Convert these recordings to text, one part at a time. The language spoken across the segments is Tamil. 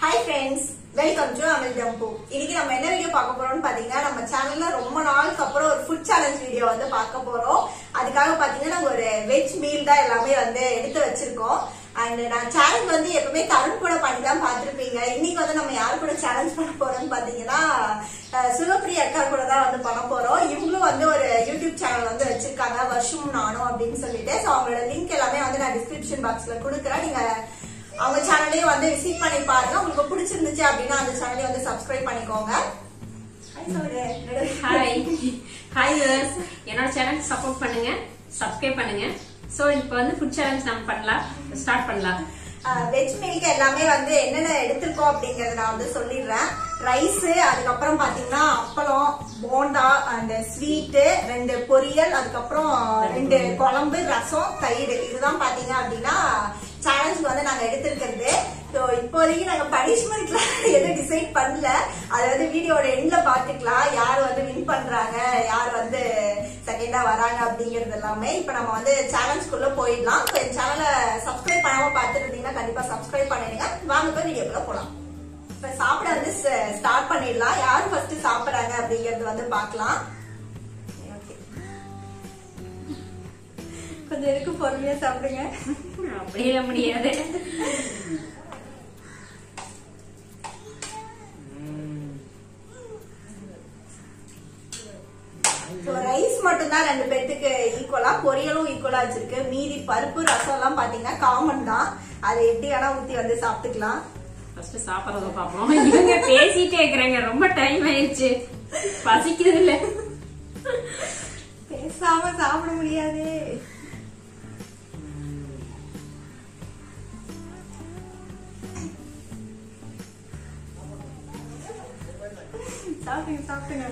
Hi friends, welcome to Amizhthampoo. இன்னைக்கு நம்ம என்ன வீடியோ பார்க்க போறோம்னு பாத்தீங்கன்னா நம்ம சேனல்ல ரொம்ப நாளுக்கு அப்புறம் ஒரு ஃபுட் சேலஞ்ச் வீடியோ வந்து பார்க்க போறோம். அதுக்காக பாத்தீங்கன்னா நம்ம ஒரு வெஜ் மீல் தான் எல்லாமே வந்து எடுத்து வச்சிருக்கோம். அண்ட் நான் சேலஞ்ச் வந்து எப்பவுமே தருண் கூட பண்ணி தான் பார்த்திருப்பீங்க. இன்னைக்கு வந்து நம்ம யார் கூட சேலஞ்ச் பண்ண போறோம்னு பாத்தீங்கன்னா சுலப்ரி அக்கா கூட தான் வந்து பண்ண போறோம். இவங்களும் வந்து ஒரு யூடியூப் சேனல் வந்து வச்சிருக்காங்க, வர்ஷுவும் நானும் அப்படின்னு சொல்லிட்டு. சோ அவங்களோட லிங்க் எல்லாமே வந்து நான் டிஸ்கிரிப்ஷன் பாக்ஸ்ல கொடுக்குறேன். நீங்க அவங்க சேனலே வந்து விசிட் பண்ணி பாருங்க. உங்களுக்கு பிடிச்சிருந்துச்சு அப்படின்னா அந்த சேனலை வந்து சப்ஸ்கிரைப் பண்ணிக்கோங்க. ஹாய் வியூவர்ஸ், என்னோட சேனலுக்கு சப்போர்ட் பண்ணுங்க, சப்ஸ்கிரைப் பண்ணுங்க. சோ இப்போ வந்து ஃபுட் சேலஞ்ச் நம்ம ஸ்டார்ட் பண்ணலாம். வெஜ் மீலுக்கு எல்லாமே வந்து என்னென்ன எடுத்திருக்கோம் அப்படிங்கறத நான் வந்து சொல்லிடுறேன். ரைஸ், அதுக்கப்புறம் பாத்தீங்கன்னா அப்பளம், போண்டா, அந்த ஸ்வீட், 2 பொரியல், அதுக்கப்புறம் 2 குழம்பு, ரசம், தயிர். இதுதான் பாத்தீங்க அப்படின்னா சேலஞ்சுக்கு வந்து நாங்க எடுத்திருக்கிறது. இப்போதைக்கு நாங்க பனிஷ்மெண்ட்ல எதுவும் டிசைட் பண்ணல. அதாவது வீடியோட எண்ட்ல பாத்துக்கலாம் யார் வந்து வின் பண்றாங்க, யார் வந்து செகண்டா வராங்க அப்படிங்கறது எல்லாமே. இப்ப நம்ம வந்து சேலஞ்சுக்குள்ள போயிடலாம். என் சேனலை சப்ஸ்கிரைப் பண்ணாம பாத்துட்டு இருந்தீங்கன்னா கண்டிப்பா சப்ஸ்கிரைப் பண்ணிடுங்க. வாங்க போய் வீடியோக்குள்ள போலாம். இப்ப சாப்பிட வந்து ஸ்டார்ட் பண்ணிடலாம். யார் ஃபர்ஸ்ட் சாப்பிடுறாங்க அப்படிங்கறது வந்து பாக்கலாம். கொஞ்சம் இருக்கு, பொறுமையா சாப்பிடுங்க. அப்படியே முடியாது. ரைஸ் மட்டும் தான் 2 பேருக்கு ஈக்குவலா, பொரியலும் ஈக்குவலா வச்சிருக்கு. மீதி பருப்பு, ரசம் எல்லாம் பாத்தீங்கன்னா காமன் தான். அதை எப்படி வேணா ஊத்தி வந்து சாப்பிட்டுக்கலாம். ஃபர்ஸ்ட் சாப்பிடறத பாப்போம். இவங்க பேசிட்டே இருக்கிறாங்க, ரொம்ப டைம் ஆயிடுச்சு, பசிக்கிறது இல்ல. பேசாம சாப்பிட முடியாது. சாப்பிடுங்க சாப்பிடுங்க.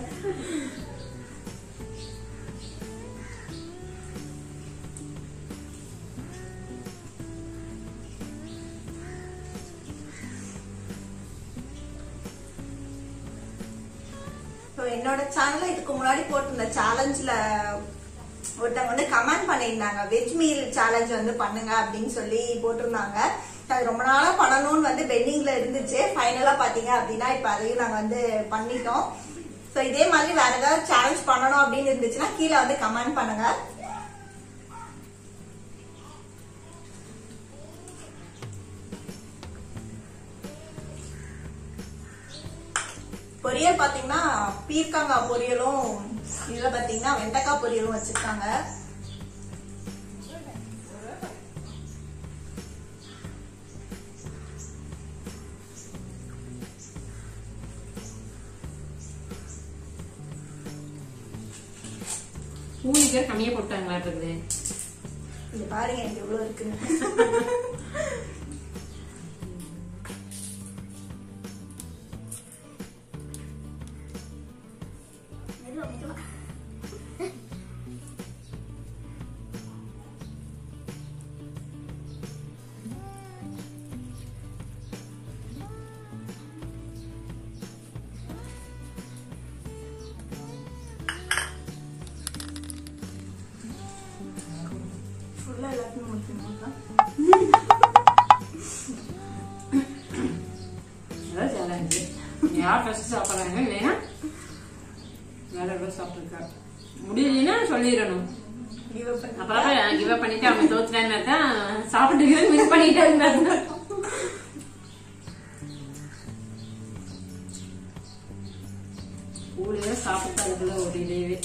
என்னோட சேனல்ல இதுக்கு முன்னாடி போட்டிருந்த சேலஞ்ச்ல ஒருத்தவங்க வந்து கமெண்ட் பண்ணியிருந்தாங்க, வெஜ் மீல் சேலஞ்ச் வந்து பண்ணுங்க அப்படின்னு சொல்லி போட்டிருந்தாங்க. அது ரொம்ப நாளா பண்ணணும்னு வந்து பெண்டிங்ல இருந்துச்சு. ஃபைனலா பாத்தீங்க அப்படின்னா இப்ப அதையும் நாங்க வந்து பண்ணிட்டோம். சோ இதே மாதிரி வேற ஏதாவது சேலஞ்ச் பண்ணணும் அப்படின்னு இருந்துச்சுன்னா கீழே வந்து கமெண்ட் பண்ணுங்க. பொரியல் பாத்தீங்கன்னா பீர்க்கங்காய் பொரியலும், இதுல பாத்தீங்கன்னா வெண்டைக்காய் பொரியலும் வச்சிருக்காங்க. பூனிக்கர் கம்மியா போட்டாங்களா இருக்குது. இது பாருங்க எனக்கு எவ்வளவு இருக்குன்னு. யார் ஃபர்ஸ்ட் சாப்பிடுறாங்க இல்லையா வேற எவ்வளவு சாப்பிட்டுருக்கா முடியலன்னா சொல்லிடணும். அப்புறம் கிவ் அப் பண்ணிட்டு அவங்க தோத்துறாங்க தான் சாப்பிட்டு மிஸ் பண்ணிட்டாங்க. கூலியா சாப்பிட்டா அதுக்குள்ள ஒரு இதேவே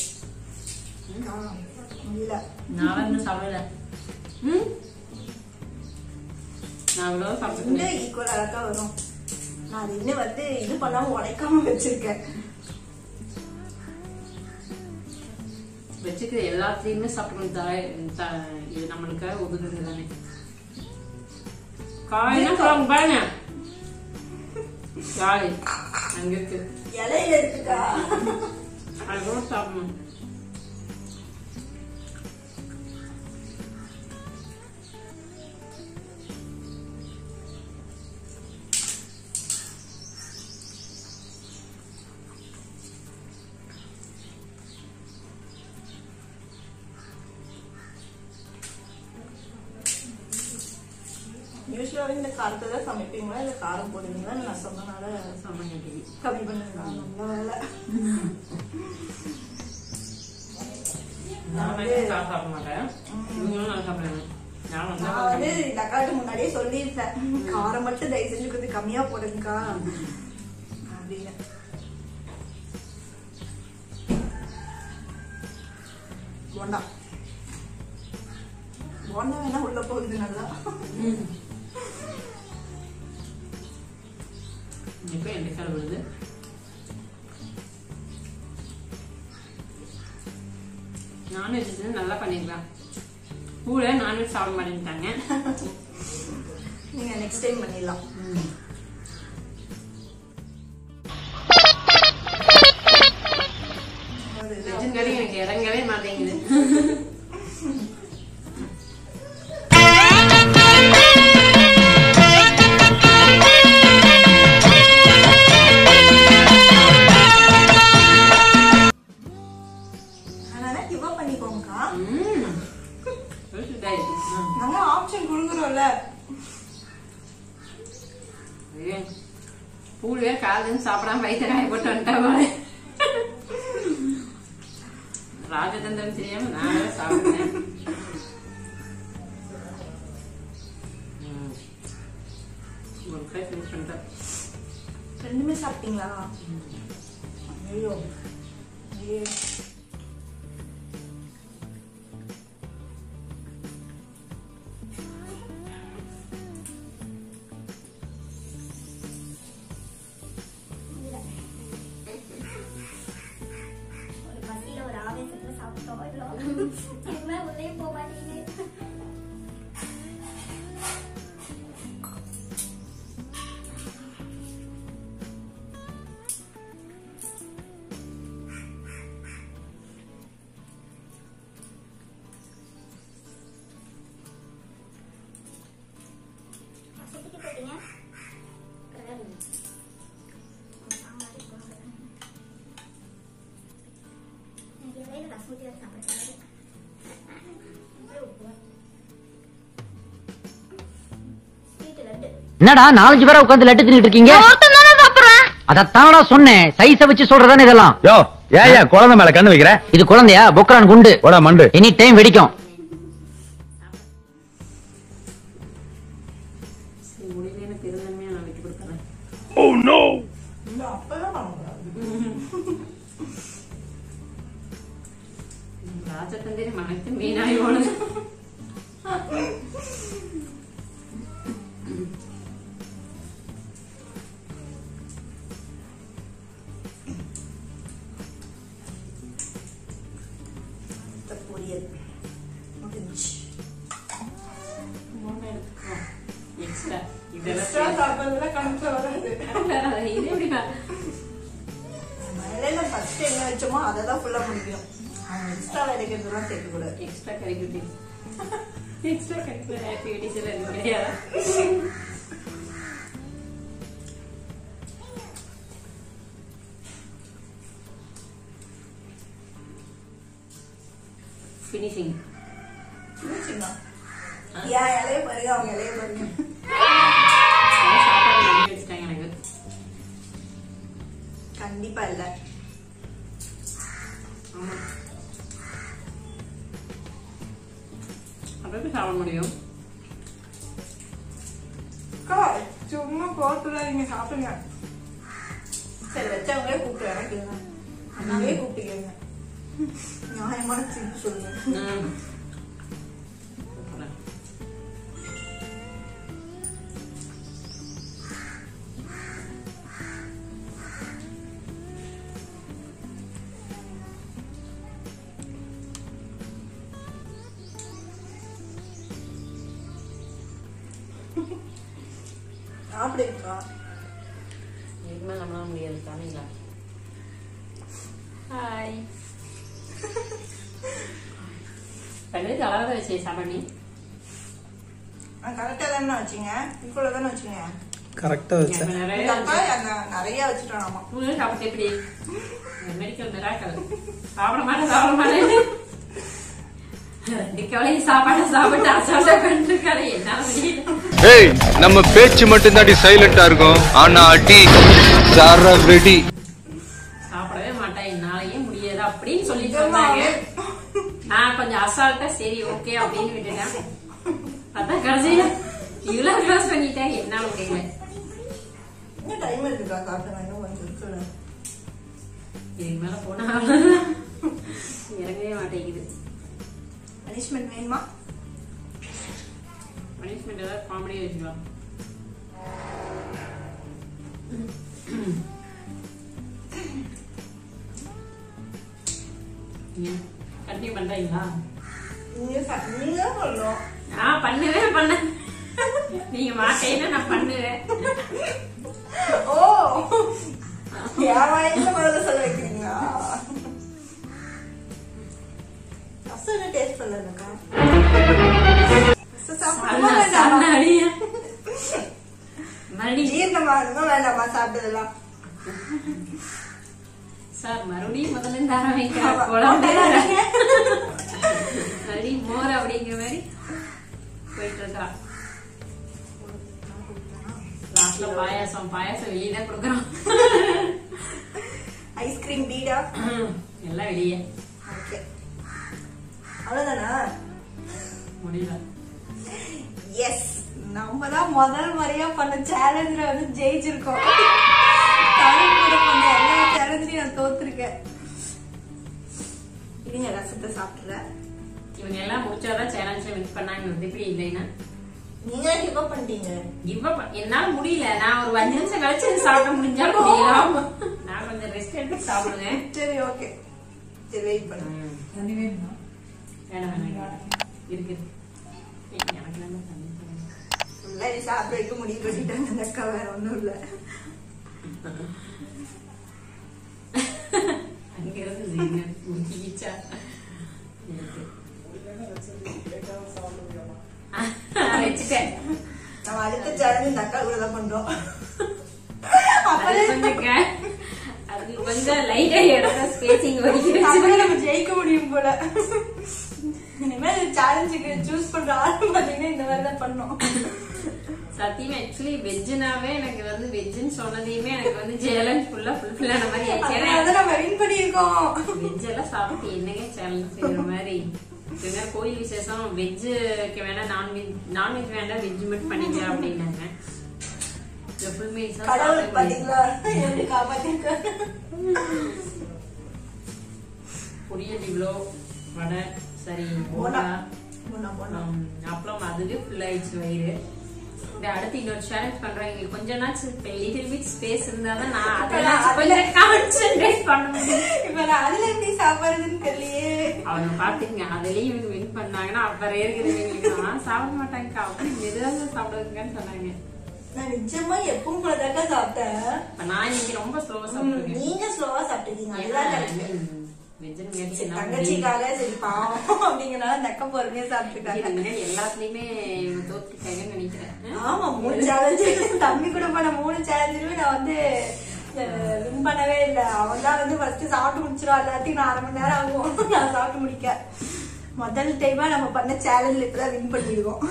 நான் வந்து சாப்பிடல. நான் அவ்வளவு சாப்பிட்டு ஈக்குவலா தான் வரும். நான் அது இன்னும் வந்து இது பண்ணாம உடைக்காம வச்சிருக்கேன். வச்சுக்கிற எல்லாத்தையுமே சாப்பிடணும். இது நம்மளுக்காக ஒதுக்குறது தானே. காயெல்லாம் பாருங்க, காய் அங்க இருக்கு, இலையில இருக்குக்கா. அது கூட சாப்பிடணும். யூஸ்வலாவே இந்த காரத்தை தான் சமைப்பீங்களா இல்ல காரம் போடுவீங்களா? நான் சொன்னனால கம்மி பண்ணுங்க. நான் சாப்பிட மாட்டேன். நான் வந்து தக்காளி முன்னாடியே சொல்லியிருந்தேன், காரம் மட்டும் தயவு செஞ்சு கொஞ்சம் கம்மியா போடுங்கக்கா அப்படின்னு. போண்டா போண்டா வேணா உள்ள போகுது நல்லா. இப்ப எந்த கால் விடுது? நான்வெஜ் நல்லா பண்ணிருக்கலாம். கூட நான்வெஜ் சாப்பிட மாட்டேன்ட்டாங்க. நீங்க நெக்ஸ்ட் டைம் பண்ணிடலாம். எனக்கு இறங்கவே மாட்டேங்குது. பூவே காலையில சாப்பிடாம வயிற்று காய போட்டு வந்துட்டா ராஜதந்திரம் தெரியாம நானே சாப்பிட்டேன். ரெண்டுமே சாப்பிட்டீங்களா? ஐயோ என்னடா 4 பேரா உட்கார்ந்து லட்டு தின்னுட்டு இருக்கீங்க? அதத்தானடா சொன்னேன், சைஸ வச்சு சொல்றதானே இதெல்லாம். யோ ஏயா குழந்தை மேல கண்ணு வைக்கிற? இது குழந்தையா? பொக்ரான் குண்டு. போடா மண்டு. எனி டைம் வெடிக்கும். Oh no. ராஜதந்திரி மனக்கு மீனாய் போனது. அதான் ஃபுல்லா முடியும். எக்ஸ்ட்ரா எடுக்கிறதுலாம் சேர்க்க கூடாது. எக்ஸ்ட்ரா கரிக்குலர் ஆக்டிவிட்டிஸ் எல்லாம் கிடையாது. ஃபினிஷிங் இலைய பாருங்க, அவங்க இலைய பாருங்க. சாப்பாடு வச்சுட்டாங்க. எனக்கு கண்டிப்பா இல்ல. அப்படி சாப்பிட முடியும். சும்மா போட்டுல நீங்க சாப்பிடுங்க. சரி வச்சவங்களே கூப்பிட்டு இறக்குங்க. அண்ணாவே கூப்பிட்டுக்கங்க. நியாயமான சிரிப்பு சொல்லுங்க. சாப்பிடுக்கா. இதுக்கு மேல நம்மளால முடியாது. தானீங்களா? ஹாய். பழைய அழகாக வச்சு சாப்பாடு கரெக்டா தானே வச்சுங்க? இவ்வளவு தானே வச்சுங்க? கரெக்டா வச்சேன். நிறைய வச்சுட்டானாமா. சாப்பிட்டு எப்படி மெடிக்கல் மிராக்கல். சாப்பிட மாட்டேன். சாப்பாடு சாப்பிட்டு அசால்ட்டா பண்ணிருக்காரு. என்ன ஏய், நம்ம பேச்சு மட்டும் தான் சைலண்டா இருக்கும், ஆனா அடி சாரா ரெடி. சாப்பிடவே மாட்டேன், என்னாலயே முடியாது அப்படின்னு சொல்லிட்டு இருந்தாங்க. நான் கொஞ்சம் அசால்ட்டா சரி ஓகே அப்படின்னு விட்டுட்டேன். பார்த்தா கடைசியில இவ்வளவு க்ளோஸ் பண்ணிட்டேன், என்னால முடியல. டைம் இருக்குக்கா, காட்டுங்க இன்னும் கொஞ்சம் இருக்குல்ல. இதுக்கு மேல போனா இறங்கவே மாட்டேங்குது. பனிஷ்மெண்ட் வேணுமா? பனிஷ்மெண்ட் ஏதாவது காமெடியா வச்சுக்கலாம். கண்டினியூ பண்றீங்களா? நீங்க சொல்லணும். நான் பண்ண நீங்க மாட்டேன்னா நான் பண்ணுவேன். ஓ, யாராவது முதல்ல சொல்ல வைக்கிறீங்களா? அசல் டேஸ்ட் பண்ணலக்கா. வேண்டாமா சாப்பிட்டதெல்லாம்? சார் மறுபடியும் முதல்ல இருந்து ஆரம்பிக்கிறேன். மறுபடியும் மோர் அப்படிங்கிற மாதிரி போயிட்டு இருக்கா. லாஸ்ட்ல பாயாசம் வெளியதான் கொடுக்கறோம். ஐஸ்கிரீம் பீடா எல்லாம் வெளியே. ஓகே, அவ்வளவுதானா? முடியல. எஸ், நம்ம தான் முதல் முறையா பண்ண சேலஞ்சில வந்து ஜெயிச்சிருக்கோம். எல்லா சேலஞ்சிலையும் நான் தோத்துருக்கேன். இதுங்க ரசத்தை சாப்பிட்டுறேன். இவங்க எல்லாம் முடிச்சாதான் சேலஞ்ச் வின் பண்ணாங்க. எப்படி இல்லைன்னா நீங்க கிவ் அப் பண்ணிட்டீங்க. கிவ் அப் என்னால முடியல. நான் ஒரு 5 நிமிஷம் கழிச்சு சாப்பிட முடிஞ்சாலும் முடியல. நான் கொஞ்சம் ரெஸ்ட் எடுத்து சாப்பிடுவேன். சரி ஓகே, சரி வெயிட் பண்ணுங்க. இருக்கு சாப்பிட வைக்க முடிவு பண்ணிட்டாங்க அந்த அக்கா, வேற ஒண்ணும் இல்ல. நம்ம அடுத்த சேலஞ்ச் இந்த அக்கா கூட தான் பண்றோம். கொஞ்சம் லைட்டா இடத்த ஸ்பேசிங் நம்ம ஜெயிக்க முடியும் போல. இனிமேல் சேலஞ்சுக்கு சூஸ் பண்ற ஆள் பாத்தீங்கன்னா இந்த மாதிரி தான் பண்ணோம். சத்தியமா ஆக்சுவலி வெஜ்னாவே எனக்கு வந்து வெஜ்ன்னு சொன்னதையுமே எனக்கு வந்து சேலஞ்ச் ஃபுல்லா ஃபுல்ஃபில் ஆன மாதிரி ஆயிடுச்சு. நம்ம வின் பண்ணிருக்கோம். வெஜ் எல்லாம் சாப்பிட்டு என்னங்க சேலஞ்ச் செய்யற மாதிரி. கோயில் விசேஷம் வெஜ்ஜுக்கு வேணா நான்வெஜ் வேண்டாம், வெஜ் மட்டும் பண்ணிக்கலாம் அப்படின்னாங்க. பொரியல் இவ்வளோ, வடை சரி அப்புறம் அதுவே ஃபுல் ஆயிடுச்சு வயிறு. அடுத்து இன்னொரு சேலஞ்ச் பண்றாங்க. கொஞ்ச நாள் லிட்டில் பிட் ஸ்பேஸ் இருந்தாதான் நான் அதெல்லாம் கொஞ்சம் கான்சென்ட்ரேட் பண்ண முடியும். இப்ப நான் அதுல எப்படி சாப்பிடுறதுன்னு தெரியலையே. அவங்க பாத்துக்கங்க, அதுலயும் இவங்க வின் பண்ணாங்கன்னா அப்புறம் இருக்கிறவங்களுக்கு சாப்பிட மாட்டாங்க. அப்படி மெதுவாக சாப்பிடுவீங்கன்னு சொன்னாங்க. நான் நிஜமா எப்பவும் போலதாக்கா சாப்பிட்டேன். நான் இன்னைக்கு ரொம்ப ஸ்லோவா சாப்பிடுவேன். நீங்க ஸ்லோவா சாப்பிட்டீங்க. தங்கச்சிக்காக சரி பாவம் அப்படிங்கறனால நக்க பொறுமையா சாப்பிட்டுருக்காங்க. எல்லாத்துலயுமே தோத்துட்டாங்கன்னு நினைக்கிறேன். ஆமா, 3 சேலஞ்சு தம்பி கூட பண்ண 3 சேலஞ்சுமே நான் வந்து வின் பண்ணவே இல்லை. அவன் தான் வந்து ஃபர்ஸ்ட் சாப்பிட்டு முடிச்சிடும். எல்லாத்தையும் நான் 1/2 மணி நேரம் ஆகும் நான் சாப்பிட்டு முடிக்க. முதல் டைமா நம்ம பண்ண சேலஞ்சில் இப்பதான் வின் பண்ணிடுவோம்.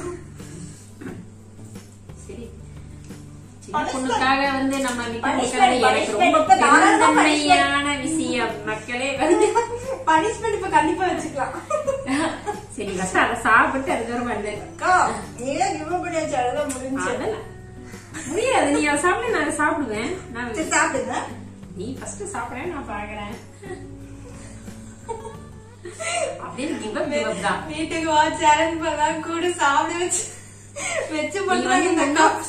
சரி, பொண்ணுக்காக வந்து நம்ம எனக்கு ரொம்ப பெருமையான விஷயம் மக்களே. பனிஷ்மெண்ட் இப்ப கண்டிப்பா வச்சுக்கலாம். சரி, அதை சாப்பிட்டு அதுக்கப்புறம் வந்து முடியாது. நீ அதை சாப்பிட நான் அதை சாப்பிடுவேன். நான் சாப்பிடுங்க. நீ ஃபர்ஸ்ட் சாப்பிடுறேன், நான் பாக்குறேன். அப்படின்னு கிவ் அப் தான். வீட்டுக்கு வா சேலஞ்ச் பண்ணா கூட சாப்பிட வச்சு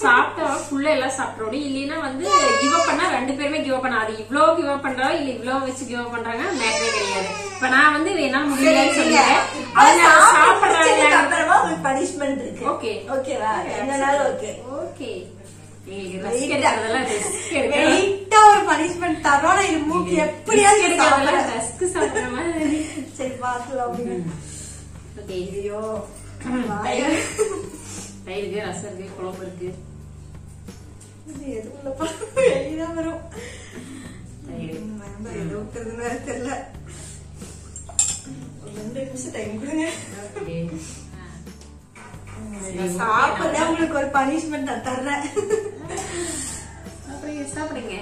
சாப்பிட்டா ஃபுல்லா எல்லாம் சாப்பிடணும். இல்லைன்னா வந்து கிவ் அப் பண்ணா 2 பேருமே கிவ் அப் பண்ணா, அது இவ்வளவு கிவ் அப் பண்றா இல்ல இவ்வளவு வச்சு கிவ் அப் பண்றாங்க மேட்டரே கிடையாது. இப்ப நான் வந்து வேணா முடியலன்னு சொல்லிட்டேன். சாப்பிடுறாங்க அப்புறமா ஒரு பனிஷ்மெண்ட் இருக்கு. ஓகே ஓகேவா? என்னனாலும் ஓகே ஓகே. ஒரு பனிஷ்மெண்ட் தரோம். இது மூக்கு எப்படியாவது சாப்பிடுற மாதிரி. சரி பாக்கலாம். ஓகே. ஐயோ, தயிர் இருக்கு, ரசம் இருக்கு, குழம்பு இருக்கு. எதுக்குள்ளப்பா வெளியதான் வரும். எது ஊத்துறதுன்னு தெரியல. 2 2 நிமிஷம் டைம் கொடுங்க. சாப்பிட உங்களுக்கு ஒரு பனிஷ்மெண்ட் நான் தர்றேன். அப்புறம் சாப்பிடுங்க.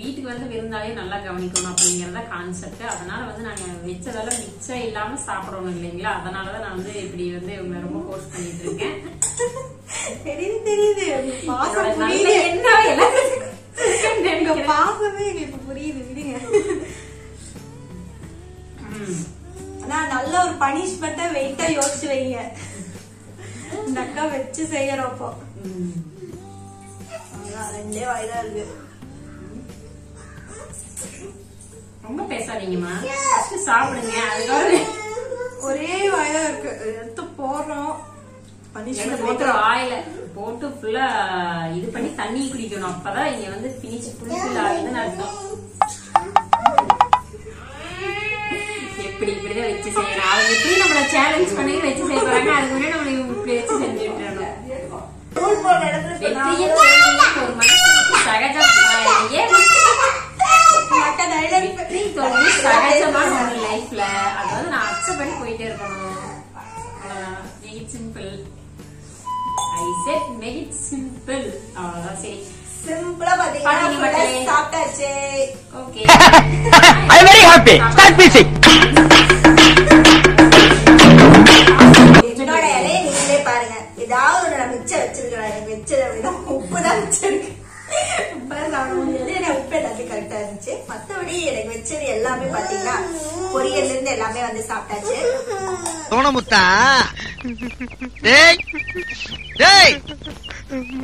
வீட்டுக்கு வந்து விருந்தாலே நல்லா கவனிக்கணும் அப்படிங்கறத கான்செப்ட். அதனால வந்து நாங்க வச்சதெல்லாம் மிச்சம் இல்லாம சாப்பிடணும் இல்லைங்களா? அதனாலதான் நான் வந்து இப்படி வந்து இவங்க ரொம்ப போஸ்ட் பண்ணிட்டு இருக்கேன். தெரியுது என்ன பாசமே எங்களுக்கு புரியுது. விடுங்க. ஆனா நல்ல ஒரு பனிஷ்மெண்ட்டா வெயிட்டா யோசிச்சு வைங்க. இந்த அக்கா வச்சு செய்யறப்போ 2 வாய்தான் இருக்கு. ரொம்ப பேசாதீங்கம்மா, சாப்பிடுங்க. அதுக்காக ஒரே வாய்தான் இருக்கு. எடுத்து போடுறோம். ஆயில போட்டு ஃபுல்லா இது பண்ணி தண்ணி குடிக்கணும். அப்பதான் இங்க வந்து பினிஷ் ஃபுல்ஃபில் ஆகுதுன்னு அர்த்தம். எப்படி இப்படிதான் வச்சு செய்யணும். அவங்க எப்படி நம்மள சேலஞ்ச் பண்ணி வச்சு செய்ய போறாங்க. அதுக்கு முன்னாடி நம்ம இப்படி வச்சு செஞ்சுட்டு சகஜமான லைஃப்ல அதாவது நான் அக்செப்ட் போயிட்டே இருக்கணும். Simple. I said make it simple. அவ்வளவுதான். சரி, சிம்பிளா பாத்தீங்கன்னா சாப்பிட்டாச்சு. Okay. I am very happy. Start music. என்னோட இலையை நீங்களே பாருங்க. ஏதாவது ஒண்ணு நான் மிச்சம் வச்சிருக்கேன். எனக்கு வச்சதை விட உப்பு தான் மிச்சம் இருக்கு. உப்பு எல்லாத்தையும் கரெக்டா இருந்துச்சு. மத்தபடி எனக்கு வச்சது எல்லாமே பாத்தீங்கன்னா பொரியல்ல இருந்து எல்லாமே வந்து சாப்பிட்டாச்சு. சோனமுத்தா, டேய் டேய்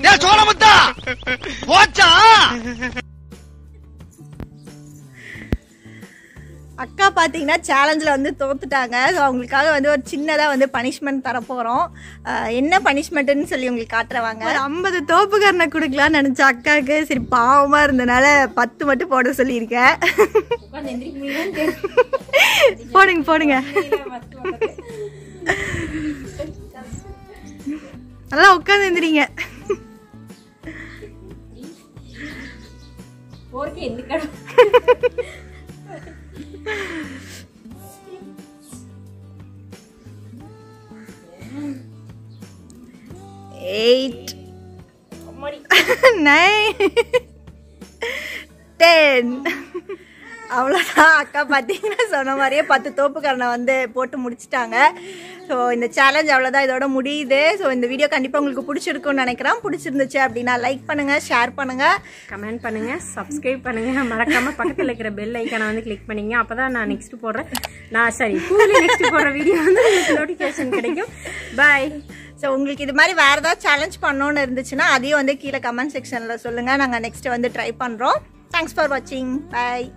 டேய் சோனமுத்தா போச்சா. அக்கா பாத்தீங்கன்னா சேலஞ்சில் வந்து தோத்துட்டாங்க. ஸோ அவங்களுக்காக வந்து ஒரு சின்னதாக வந்து பனிஷ்மெண்ட் தரப்போகிறோம். என்ன பனிஷ்மெண்ட்டுன்னு சொல்லி உங்களுக்கு காட்டுறவாங்க. ஒரு 50 தோப்புக்கரணை கொடுக்கலான்னு நினச்சா அக்காவுக்கு சரி பாவமாக இருந்தனால 10 மட்டும் போட சொல்லியிருக்கேன். போடுங்க போடுங்க. நல்லா உட்காந்து எந்திரிங்க. Eight, 9, 10. அவ்வளோதான். அக்கா பார்த்தீங்கன்னா சொன்ன மாதிரியே 10 தோப்புக்கரணை வந்து போட்டு முடிச்சிட்டாங்க. ஸோ இந்த சேலஞ்ச் அவ்வளோதான், இதோட முடியுது. ஸோ இந்த வீடியோ கண்டிப்பாக உங்களுக்கு பிடிச்சிருக்குன்னு நினைக்கிறேன். பிடிச்சிருந்துச்சு அப்படின்னா லைக் பண்ணுங்கள், ஷேர் பண்ணுங்கள், கமெண்ட் பண்ணுங்கள், சப்ஸ்கிரைப் பண்ணுங்கள். மறக்காமல் பக்கத்தில் இருக்கிற பெல் ஐக்கானை வந்து கிளிக் பண்ணிங்க. அப்போ தான் நான் நெக்ஸ்ட் போடுறேன் நெக்ஸ்ட் போடுற வீடியோ வந்து உங்களுக்கு நோட்டிஃபிகேஷன் கிடைக்கும். பாய். ஸோ உங்களுக்கு இது மாதிரி வேறு ஏதாவது சேலஞ்ச் பண்ணணுன்னு இருந்துச்சுன்னா அதையும் வந்து கீழே கமெண்ட் செக்ஷனில் சொல்லுங்கள். நாங்கள் நெக்ஸ்ட்டு வந்து ட்ரை பண்ணுறோம். தேங்க்ஸ் ஃபார் வாட்சிங். பாய்.